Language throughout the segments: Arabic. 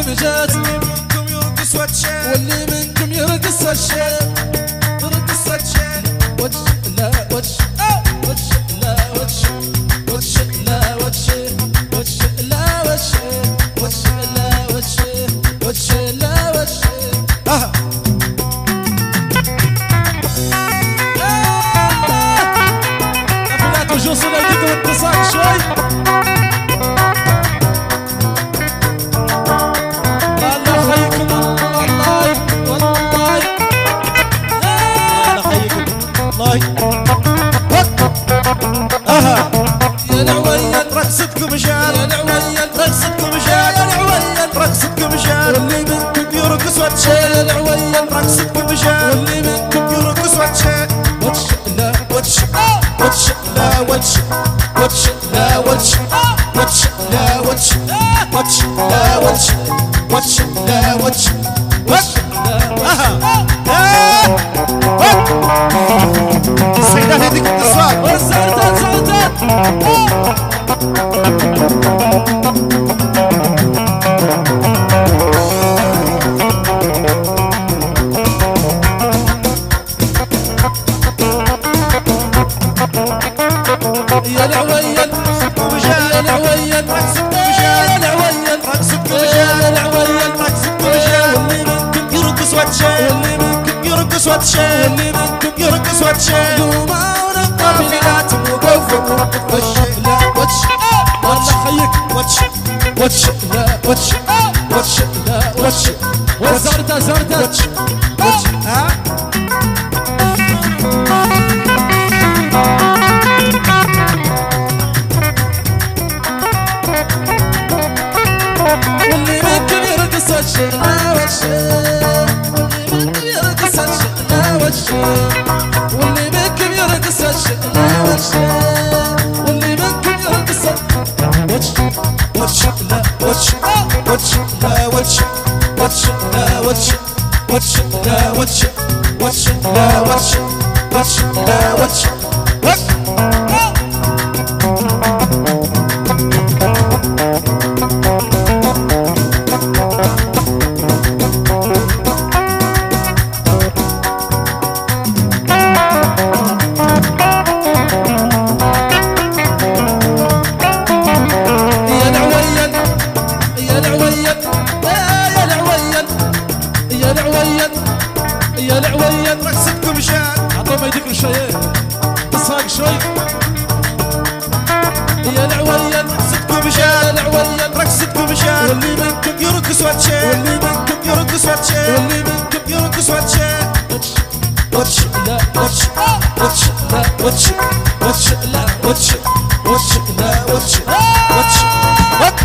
منكم جات يرقص واتشال واللي منكم يرقص الشيء يرقص واتشال واتش لا واتش واتش لا واتش واتش لا واتش واتش لا واتش واتش لا واتش واتش لا واتش تفضيلات وجوص يديكم اتصال شوي الله خيكم والله والله الله خيكم والله يا العويل رقصتكم شال يا العويل رقصتكم شال يا العويل رقصتكم شال واللي منكم يرقص واتشال يا العويل رقصتكم شال واللي منكم يرقص واتشال واتش لا واتش واتش لا واتش واتش لا واتش واتش لا واتش واتش لا واتش واتش لا واتش واتش السيدات هذيك اتصال والسلطات سلطات يا العويل يا العويل يا العويل رقصتكم يا العويل رقصتكم شال واللي منكم يرقص واتشال واللي منكم يرقص واتشال واللي منكم يرقص واتشال دوما ونقابلات وقوفوا واتش لا واتش والله خيك واتش واتش لا واتش واتش لا واتش وزرته زرته واتش واتش ها واللي منكم يرقص واتش لا واتش واللي منكم يرقص واتش لا واتش واللي منكم يرقص واتش لا واتش واللي منكم يرقص واتش واتش لا واتش واتش لا واتش واتش لا واتش واتش لا واتش واتش لا واتش واتش لا واتش يا العويل يا العويل يا العويل يا العويل يا العويل رقصتكم شال عطوا ما يديك شوي تصاق شوي يا العويل رقصتكم يا شال العويل رقصتكم شال واللي منكم يرقص واتشال واللي منكم يرقص واتشال واللي منكم يرقص واتشال واتش واتش لا واتش واتش لا واتش واتش لا واتش واتش لا واتش واتش وات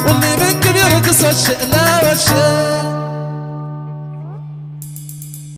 واللي منكم يرقص واتش لا واتش